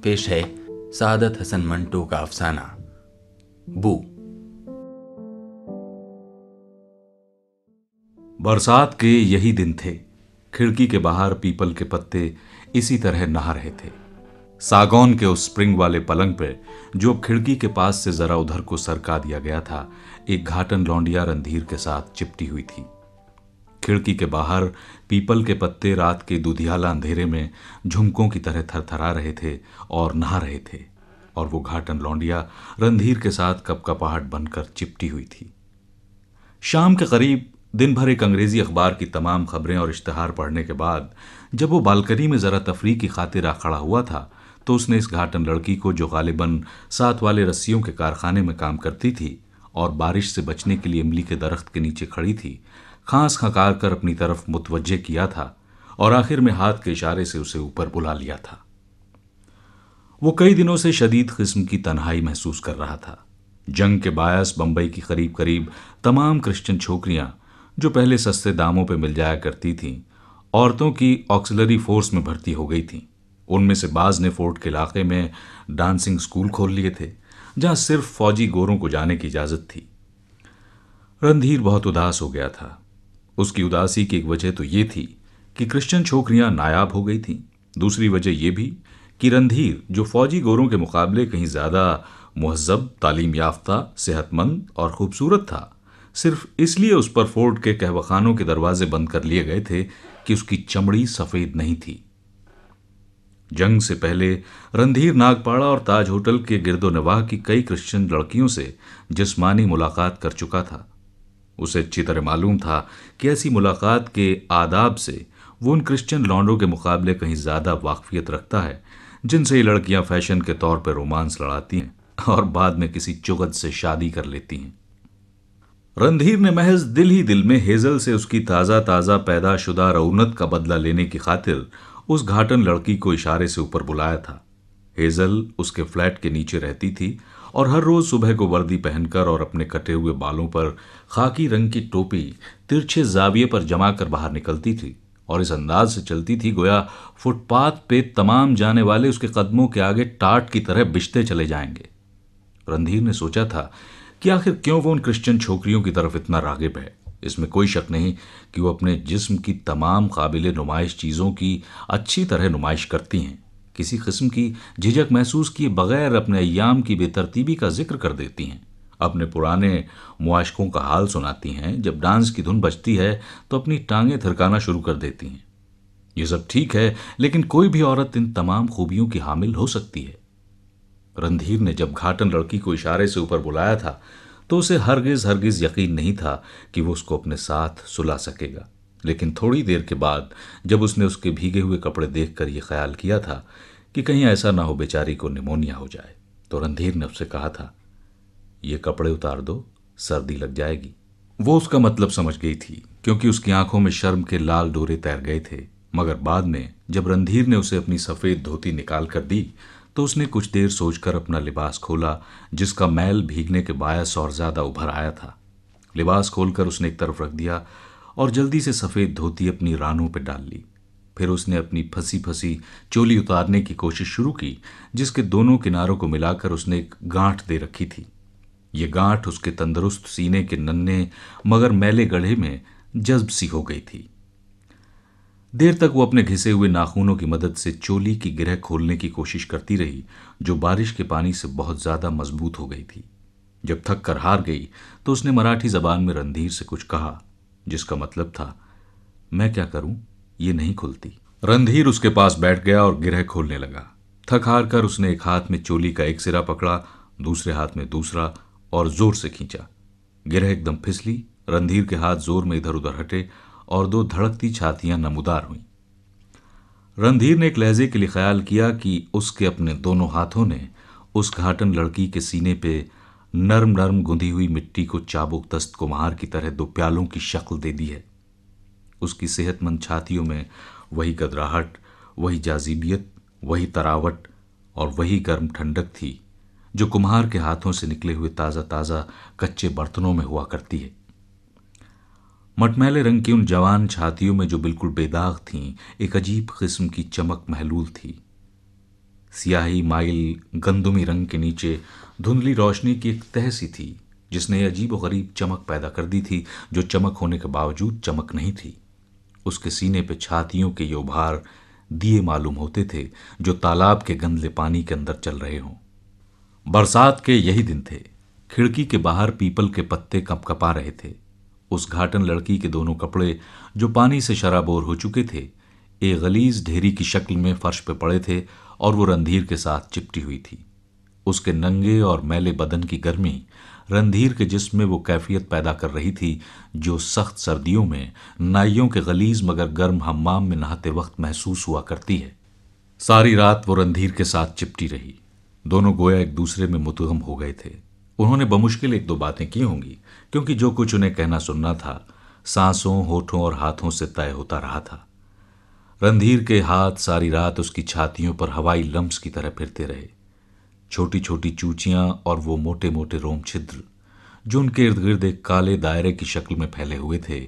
पेश है सादत हसन मंटो का अफसाना बू। बरसात के यही दिन थे। खिड़की के बाहर पीपल के पत्ते इसी तरह नहा रहे थे। सागौन के उस स्प्रिंग वाले पलंग पे, जो खिड़की के पास से जरा उधर को सरका दिया गया था, एक घाटन लौंडिया रणधीर के साथ चिपटी हुई थी। खिड़की के बाहर पीपल के पत्ते रात के दुधियाला अंधेरे में झुमकों की तरह थरथरा रहे थे और नहा रहे थे, और वो घाटन लौंडिया रणधीर के साथ कपकपाहट बनकर चिपटी हुई थी। शाम के करीब दिन भर एक अंग्रेजी अखबार की तमाम खबरें और इश्तहार पढ़ने के बाद जब वो बालकनी में जरा तफरीह की खातिर आ खड़ा हुआ था, तो उसने इस घाटन लड़की को, जो गालिबन साथ वाले रस्सियों के कारखाने में काम करती थी और बारिश से बचने के लिए इमली के दरख्त के नीचे खड़ी थी, खांस खकार कर अपनी तरफ मुतवज्जे किया था और आखिर में हाथ के इशारे से उसे ऊपर बुला लिया था। वो कई दिनों से शदीद किस्म की तन्हाई महसूस कर रहा था। जंग के बायस बंबई की करीब करीब तमाम क्रिश्चियन छोकरियां, जो पहले सस्ते दामों पे मिल जाया करती थीं, औरतों की ऑक्सिलरी फोर्स में भर्ती हो गई थीं। उनमें से बाज ने फोर्ट के इलाके में डांसिंग स्कूल खोल लिए थे, जहां सिर्फ फौजी गोरों को जाने की इजाजत थी। रणधीर बहुत उदास हो गया था। उसकी उदासी की एक वजह तो ये थी कि क्रिश्चियन छोकरियां नायाब हो गई थीं। दूसरी वजह यह भी कि रणधीर, जो फौजी गोरों के मुकाबले कहीं ज्यादा मुहज्जब, तालीम याफ्ता, सेहतमंद और खूबसूरत था, सिर्फ इसलिए उस पर फोर्ट के कहवाखानों के दरवाजे बंद कर लिए गए थे कि उसकी चमड़ी सफेद नहीं थी। जंग से पहले रणधीर नागपाड़ा और ताज होटल के गिरदोनवाह की कई क्रिश्चियन लड़कियों से जिस्मानी मुलाकात कर चुका था। उसे अच्छी तरह मालूम था कि ऐसी मुलाकात के आदाब से वो उन क्रिश्चियन लौंडों के मुकाबले कहीं ज्यादा वाकफियत रखता है, जिनसे ये लड़कियां फैशन के तौर पर रोमांस लड़ाती हैं और बाद में किसी चुगत से शादी कर लेती हैं। रणधीर ने महज दिल ही दिल में हेजल से उसकी ताज़ा ताज़ा पैदा शुदा रऊनत का बदला लेने की खातिर उस घाटन लड़की को इशारे से ऊपर बुलाया था। हेजल उसके फ्लैट के नीचे रहती थी और हर रोज सुबह को वर्दी पहनकर और अपने कटे हुए बालों पर खाकी रंग की टोपी तिरछे जाविये पर जमा कर बाहर निकलती थी और इस अंदाज से चलती थी गोया फुटपाथ पे तमाम जाने वाले उसके कदमों के आगे टाट की तरह बिछते चले जाएंगे। रणधीर ने सोचा था कि आखिर क्यों वो उन क्रिश्चियन छोकरियों की तरफ इतना रागिब है। इसमें कोई शक नहीं कि वो अपने जिस्म की तमाम काबिले नुमाइश चीज़ों की अच्छी तरह नुमाइश करती हैं, किसी किस्म की झिझक महसूस किए बगैर अपने अय्याम की बेतरतीबी का जिक्र कर देती हैं, अपने पुराने मुआशकों का हाल सुनाती हैं, जब डांस की धुन बजती है तो अपनी टांगें थिरकाना शुरू कर देती हैं। ये सब ठीक है, लेकिन कोई भी औरत इन तमाम खूबियों की हामिल हो सकती है। रणधीर ने जब घाटन लड़की को इशारे से ऊपर बुलाया था, तो उसे हरगिज हरगिज यकीन नहीं था कि वो उसको अपने साथ सुला सकेगा। लेकिन थोड़ी देर के बाद जब उसने उसके भीगे हुए कपड़े देखकर यह ख्याल किया था कि कहीं ऐसा ना हो बेचारी को निमोनिया हो जाए, तो रणधीर ने उससे कहा था, ये कपड़े उतार दो, सर्दी लग जाएगी। वो उसका मतलब समझ गई थी, क्योंकि उसकी आंखों में शर्म के लाल डोरे तैर गए थे। मगर बाद में जब रणधीर ने उसे अपनी सफेद धोती निकाल कर दी, तो उसने कुछ देर सोचकर अपना लिबास खोला, जिसका मैल भीगने के बायस और ज्यादा उभर आया था। लिबास खोलकर उसने एक तरफ रख दिया और जल्दी से सफेद धोती अपनी रानों पर डाल ली। फिर उसने अपनी फंसी फंसी चोली उतारने की कोशिश शुरू की, जिसके दोनों किनारों को मिलाकर उसने एक गांठ दे रखी थी। ये गांठ उसके तंदुरुस्त सीने के नन्हे मगर मैले गढ़े में जज्ब सी हो गई थी। देर तक वो अपने घिसे हुए नाखूनों की मदद से चोली की गिरह खोलने की कोशिश करती रही, जो बारिश के पानी से बहुत ज्यादा मजबूत हो गई थी। जब थक कर हार गई तो उसने मराठी जबान में रणधीर से कुछ कहा, जिसका मतलब था, मैं क्या करूं, ये नहीं खुलती। रणधीर उसके पास बैठ गया और गिरह खोलने लगा। थक हार कर उसने एक हाथ में चोली का एक सिरा पकड़ा, दूसरे हाथ में दूसरा, और जोर से खींचा। गिरह एकदम फिसली, रणधीर के हाथ जोर में इधर उधर हटे और दो धड़कती छातियां नमूदार हुईं। रणधीर ने एक लहजे के लिए ख्याल किया कि उसके अपने दोनों हाथों ने उस घाटन लड़की के सीने पे नर्म नर्म गुंधी हुई मिट्टी को चाबुक दस्त कुम्हार की तरह दो प्यालों की शक्ल दे दी है। उसकी सेहतमंद छातियों में वही गदराहट, वही जाजिबियत, वही तरावट और वही गर्म ठंडक थी, जो कुम्हार के हाथों से निकले हुए ताज़ा ताज़ा कच्चे बर्तनों में हुआ करती है। मटमैले रंग की उन जवान छातियों में, जो बिल्कुल बेदाग थीं, एक अजीब किस्म की चमक महलूल थी। सियाही माइल गंदुमी रंग के नीचे धुंधली रोशनी की एक तह सी थी, जिसने अजीब और गरीब चमक पैदा कर दी थी, जो चमक होने के बावजूद चमक नहीं थी। उसके सीने पे छातियों के ये उभार दिए मालूम होते थे, जो तालाब के गंदले पानी के अंदर चल रहे हों। बरसात के यही दिन थे। खिड़की के बाहर पीपल के पत्ते कपकपा रहे थे। उस घाटन लड़की के दोनों कपड़े, जो पानी से शराबोर हो चुके थे, एक गलीज ढेरी की शक्ल में फर्श पे पड़े थे और वो रणधीर के साथ चिपटी हुई थी। उसके नंगे और मैले बदन की गर्मी रणधीर के जिस्म में वो कैफियत पैदा कर रही थी, जो सख्त सर्दियों में नाइयों के गलीज मगर गर्म हम्माम में नहाते वक्त महसूस हुआ करती है। सारी रात वो रणधीर के साथ चिपटी रही। दोनों गोया एक दूसरे में मुतगम हो गए थे। उन्होंने बमुश्किल एक दो बातें की होंगी, क्योंकि जो कुछ उन्हें कहना सुनना था सांसों, होठों और हाथों से तय होता रहा था। रणधीर के हाथ सारी रात उसकी छातियों पर हवाई लम्स की तरह फिरते रहे। छोटी छोटी चूचियां और वो मोटे मोटे रोम छिद्र, जो उनके इर्द गिर्द एक काले दायरे की शक्ल में फैले हुए थे,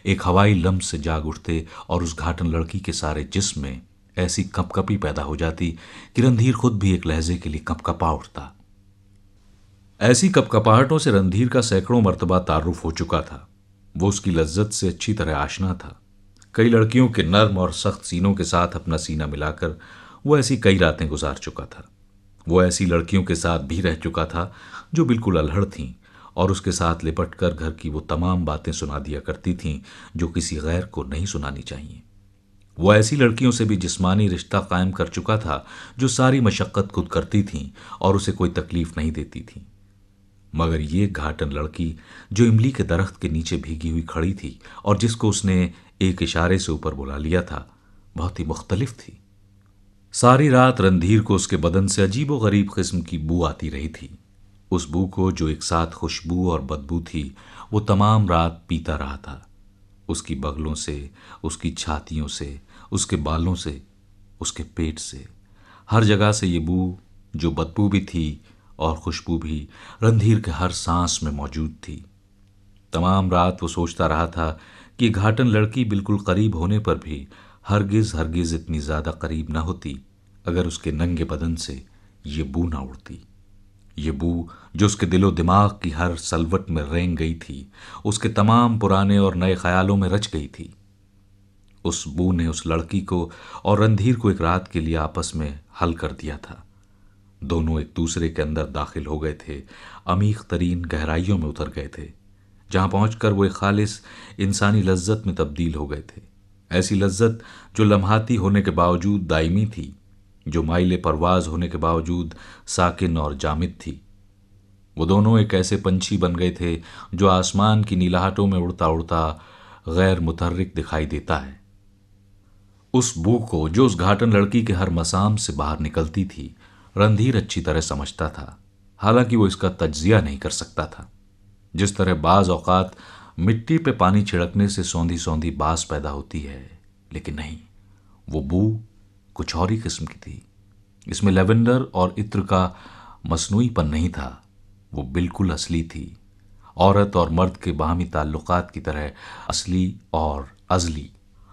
एक हवाई लम्स से जाग उठते और उस घाटन लड़की के सारे जिस्म में ऐसी कपकपी पैदा हो जाती कि रणधीर खुद भी एक लहजे के लिए कपकपा उठता। ऐसी कपकपाहटों से रणधीर का सैकड़ों मर्तबा तारुफ हो चुका था। वो उसकी लज्जत से अच्छी तरह आशना था। कई लड़कियों के नर्म और सख्त सीनों के साथ अपना सीना मिलाकर वो ऐसी कई रातें गुजार चुका था। वो ऐसी लड़कियों के साथ भी रह चुका था जो बिल्कुल अल्हड़ थीं और उसके साथ लिपट कर घर की वो तमाम बातें सुना दिया करती थीं जो किसी गैर को नहीं सुनानी चाहिए। वो ऐसी लड़कियों से भी जिस्मानी रिश्ता कायम कर चुका था जो सारी मशक्क़त खुद करती थीं और उसे कोई तकलीफ नहीं देती थीं। मगर ये घाटन लड़की जो इमली के दरख्त के नीचे भीगी हुई खड़ी थी और जिसको उसने एक इशारे से ऊपर बुला लिया था, बहुत ही मुख्तलिफ थी। सारी रात रणधीर को उसके बदन से अजीबो गरीब किस्म की बू आती रही थी। उस बू को, जो एक साथ खुशबू और बदबू थी, वो तमाम रात पीता रहा था। उसकी बगलों से, उसकी छातियों से, उसके बालों से, उसके पेट से, हर जगह से ये बू, जो बदबू भी थी और खुशबू भी, रणधीर के हर सांस में मौजूद थी। तमाम रात वो सोचता रहा था कि घाटन लड़की बिल्कुल करीब होने पर भी हरगिज हरगिज इतनी ज्यादा करीब न होती अगर उसके नंगे बदन से ये बू ना उड़ती। ये बू जो उसके दिलो दिमाग की हर सलवट में रेंग गई थी, उसके तमाम पुराने और नए ख्यालों में रच गई थी। उस बू ने उस लड़की को और रणधीर को एक रात के लिए आपस में हल कर दिया था। दोनों एक दूसरे के अंदर दाखिल हो गए थे, अमीक तरीन गहराइयों में उतर गए थे, जहां पहुंचकर वो एक खालिस इंसानी लज्जत में तब्दील हो गए थे। ऐसी लज्जत जो लम्हाती होने के बावजूद दायमी थी, जो माइले परवाज होने के बावजूद साकिन और जामिद थी। वो दोनों एक ऐसे पंछी बन गए थे जो आसमान की नीलाहटों में उड़ता उड़ता गैर मुतहर्रिक दिखाई देता है। उस बू को, जो उस घाटन लड़की के हर मसाम से बाहर निकलती थी, रणधीर अच्छी तरह समझता था, हालांकि वो इसका तज्जिया नहीं कर सकता था। जिस तरह बाज औकात मिट्टी पे पानी छिड़कने से सौंधी सौंधी बास पैदा होती है, लेकिन नहीं, वो बू कुछ और ही किस्म की थी। इसमें लेवेंडर और इत्र का मसनूईपन नहीं था, वो बिल्कुल असली थी। औरत और मर्द के बाहमी ताल्लुकात की तरह असली और अजली।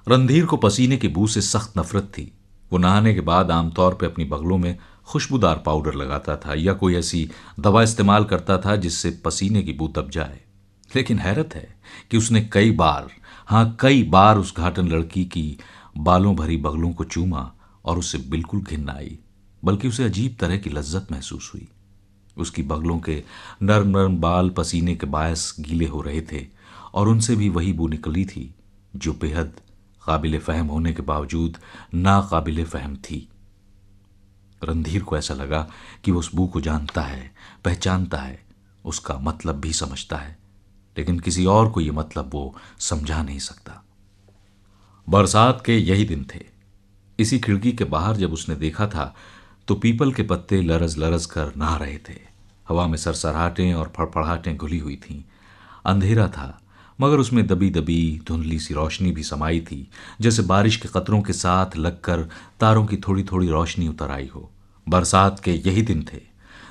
रणधीर को पसीने की बू से सख्त नफरत थी। वो नहाने के बाद आमतौर पर अपनी बगलों में खुशबूदार पाउडर लगाता था या कोई ऐसी दवा इस्तेमाल करता था जिससे पसीने की बू दब जाए। लेकिन हैरत है कि उसने कई बार उस घाटन लड़की की बालों भरी बगलों को चूमा और उसे बिल्कुल घिन न आई, बल्कि उसे अजीब तरह की लज्जत महसूस हुई। उसकी बगलों के नर्म नर्म बाल पसीने के बायस गीले हो रहे थे और उनसे भी वही बू निकली थी जो बेहद काबिल फहम होने के बावजूद नाकाबिल फहम थी। रणधीर को ऐसा लगा कि वो उस बू को जानता है, पहचानता है, उसका मतलब भी समझता है, लेकिन किसी और को ये मतलब वो समझा नहीं सकता। बरसात के यही दिन थे। इसी खिड़की के बाहर जब उसने देखा था तो पीपल के पत्ते लरज लरज कर नहा रहे थे। हवा में सरसराहटें और फड़फड़ाहटें घुली हुई थीं। अंधेरा था, मगर उसमें दबी दबी धुंधली सी रोशनी भी समाई थी, जैसे बारिश के कतरों के साथ लगकर तारों की थोड़ी थोड़ी रोशनी उतर आई हो। बरसात के यही दिन थे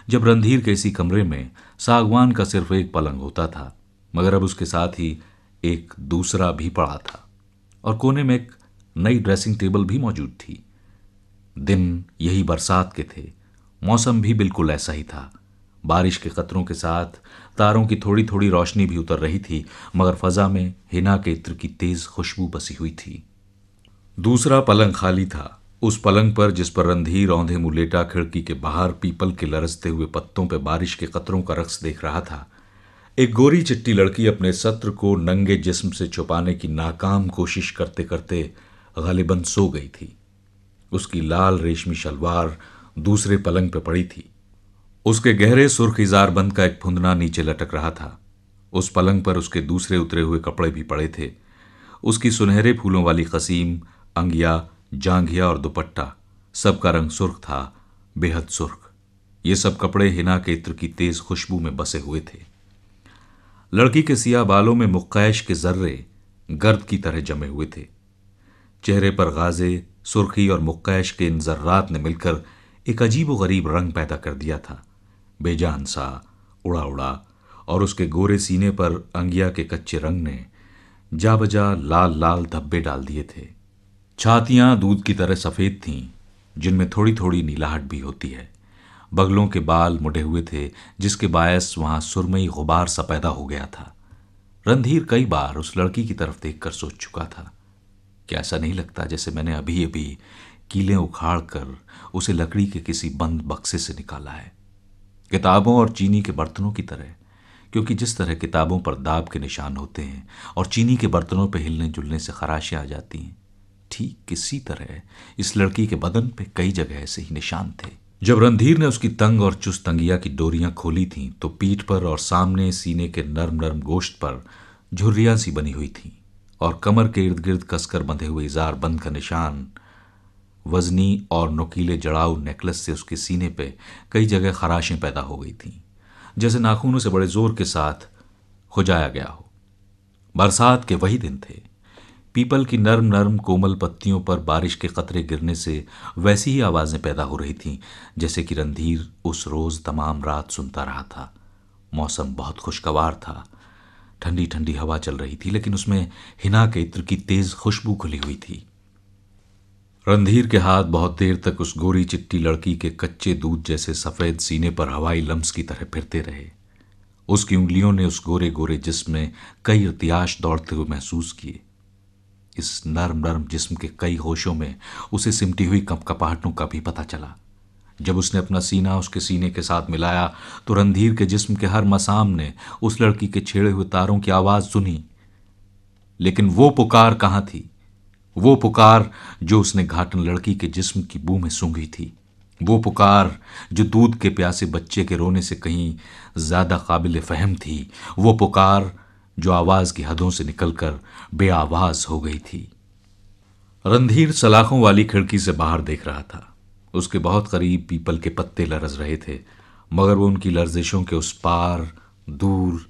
जब रणधीर के इसी कमरे में सागवान का सिर्फ एक पलंग होता था, मगर अब उसके साथ ही एक दूसरा भी पड़ा था और कोने में एक नई ड्रेसिंग टेबल भी मौजूद थी। दिन यही बरसात के थे। मौसम भी बिल्कुल ऐसा ही था। बारिश के कतरों के साथ तारों की थोड़ी थोड़ी रोशनी भी उतर रही थी, मगर फजा में हिना के इत्र की तेज खुशबू बसी हुई थी। दूसरा पलंग खाली था। उस पलंग पर, जिस पर रणधीर औंधे मुंह लेटा खिड़की के बाहर पीपल के लरसते हुए पत्तों पर बारिश के कतरों का रक्स देख रहा था, एक गोरी चिट्टी लड़की अपने सत्र को नंगे जिस्म से छुपाने की नाकाम कोशिश करते करते गालिबन सो गई थी। उसकी लाल रेशमी शलवार दूसरे पलंग पर पड़ी थी। उसके गहरे सुर्ख इजार बंद का एक फुंदना नीचे लटक रहा था। उस पलंग पर उसके दूसरे उतरे हुए कपड़े भी पड़े थे। उसकी सुनहरे फूलों वाली कसीम, अंगिया, जांघिया और दुपट्टा, सबका रंग सुर्ख था, बेहद सुर्ख। ये सब कपड़े हिना के इत्र की तेज खुशबू में बसे हुए थे। लड़की के सिया बालों में मुक्कैश के जर्रे गर्द की तरह जमे हुए थे। चेहरे पर गाजे, सुर्खी और मुक्कैश के इन जर्रात ने मिलकर एक अजीब व गरीब रंग पैदा कर दिया था, बेजान सा, उड़ा उड़ा। और उसके गोरे सीने पर अंगिया के कच्चे रंग ने जा बजा लाल लाल धब्बे डाल दिए थे। छातियां दूध की तरह सफेद थीं, जिनमें थोड़ी थोड़ी नीलाहट भी होती है। बगलों के बाल मुड़े हुए थे, जिसके बायस वहां सुरमई गुबार सा पैदा हो गया था। रणधीर कई बार उस लड़की की तरफ देखकर सोच चुका था कि ऐसा नहीं लगता जैसे मैंने अभी अभी कीलें उखाड़ कर उसे लकड़ी के किसी बंद बक्से से निकाला है, किताबों और चीनी के बर्तनों की तरह। क्योंकि जिस तरह किताबों पर दाब के निशान होते हैं और चीनी के बर्तनों पर हिलने जुलने से खराशें आ जाती हैं, ठीक इसी तरह इस लड़की के बदन पे कई जगह ऐसे ही निशान थे। जब रणधीर ने उसकी तंग और चुस्त अंगिया की डोरियां खोली थीं, तो पीठ पर और सामने सीने के नर्म नर्म गोश्त पर झुर्रियां सी बनी हुई थीं, और कमर के इर्द गिर्द कसकर बंधे हुए इजार बंद का निशान वजनी और नुकीले जड़ाऊ नेकलेस से उसके सीने पे कई जगह खराशें पैदा हो गई थीं, जैसे नाखूनों से बड़े जोर के साथ खुजाया गया हो। बरसात के वही दिन थे। पीपल की नर्म नर्म कोमल पत्तियों पर बारिश के कतरे गिरने से वैसी ही आवाजें पैदा हो रही थीं जैसे कि रणधीर उस रोज तमाम रात सुनता रहा था। मौसम बहुत खुशगवार था। ठंडी ठंडी हवा चल रही थी, लेकिन उसमें हिना के इत्र की तेज खुशबू खुली हुई थी। रणधीर के हाथ बहुत देर तक उस गोरी चिट्टी लड़की के कच्चे दूध जैसे सफेद सीने पर हवाई लम्स की तरह फिरते रहे। उसकी उंगलियों ने उस गोरे गोरे जिस्म में कई इर्तियाश दौड़ते हुए महसूस किए। इस नर्म नर्म जिस्म के कई होशों में उसे सिमटी हुई कंपकपाहटों का भी पता चला। जब उसने अपना सीना उसके सीने के साथ मिलाया तो रणधीर के जिस्म के हर मसाम ने उस लड़की के छेड़े हुए तारों की आवाज सुनी। लेकिन वो पुकार कहां थी? वो पुकार जो उसने घाटन लड़की के जिस्म की बू में सूंघी थी। वो पुकार जो दूध के प्यासे बच्चे के रोने से कहीं ज्यादा काबिल फहम थी। वो पुकार जो आवाज की हदों से निकलकर बेआवाज हो गई थी। रणधीर सलाखों वाली खिड़की से बाहर देख रहा था। उसके बहुत करीब पीपल के पत्ते लरज रहे थे, मगर वो उनकी लर्जिशों के उस पार दूर,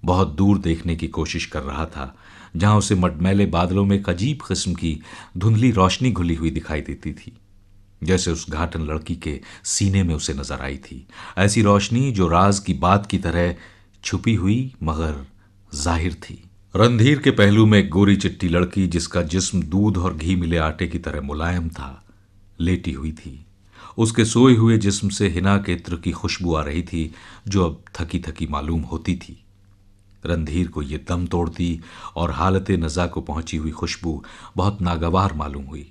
बहुत दूर देखने की कोशिश कर रहा था, जहां उसे मटमैले बादलों में एक अजीब किस्म की धुंधली रोशनी घुली हुई दिखाई देती थी, जैसे उस घाटन लड़की के सीने में उसे नजर आई थी। ऐसी रोशनी जो राज की बात की तरह छुपी हुई मगर जाहिर थी। रणधीर के पहलू में एक गोरी चिट्टी लड़की, जिसका जिस्म दूध और घी मिले आटे की तरह मुलायम था, लेटी हुई थी। उसके सोए हुए जिस्म से हिना के इत्र की खुशबू आ रही थी, जो अब थकी थकी मालूम होती थी। रणधीर को यह दम तोड़ती और हालत नज़ा को पहुंची हुई खुशबू बहुत नागवार मालूम हुई।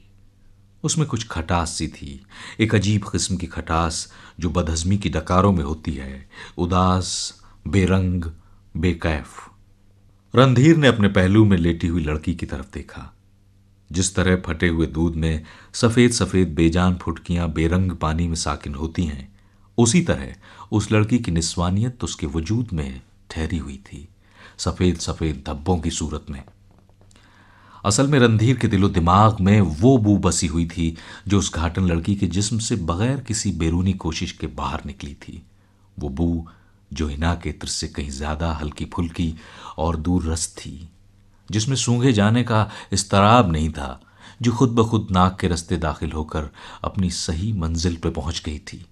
उसमें कुछ खटास सी थी, एक अजीब किस्म की खटास जो बदहजमी की डकारों में होती है, उदास, बेरंग, बेकैफ। रणधीर ने अपने पहलू में लेटी हुई लड़की की तरफ देखा। जिस तरह फटे हुए दूध में सफेद सफेद बेजान फुटकियां बेरंग पानी में साकिन होती हैं, उसी तरह उस लड़की की निस्वानियत उसके वजूद में ठहरी हुई थी, सफेद सफेद धब्बों की सूरत में। असल में रणधीर के दिलो दिमाग में वो बू बसी हुई थी जो उस घाटन लड़की के जिस्म से बगैर किसी बैरूनी कोशिश के बाहर निकली थी। वो बू जो हिना के इत्र से कहीं ज्यादा हल्की फुल्की और दूर रस थी, जिसमें सूंघे जाने का इस्तराब नहीं था, जो खुद ब खुद नाक के रास्ते दाखिल होकर अपनी सही मंजिल पर पहुंच गई थी।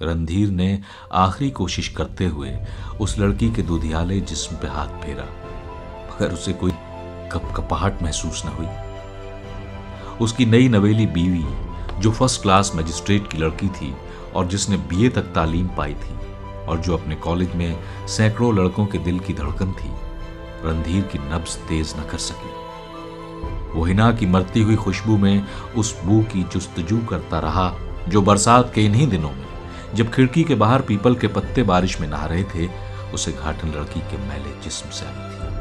रणधीर ने आखिरी कोशिश करते हुए उस लड़की के दुधियाले जिस्म पे हाथ फेरा, मगर उसे कोई कपकपाहट महसूस न हुई। उसकी नई नवेली बीवी जो फर्स्ट क्लास मजिस्ट्रेट की लड़की थी और जिसने बीए तक तालीम पाई थी और जो अपने कॉलेज में सैकड़ों लड़कों के दिल की धड़कन थी, रणधीर की नब्ज तेज न कर सकी। वो हिना की मरती हुई खुशबू में उस बू की जुस्तजू करता रहा जो बरसात के इन्हीं दिनों में, जब खिड़की के बाहर पीपल के पत्ते बारिश में नहा रहे थे, उसे घाटन लड़की के मैले जिस्म से आई थी।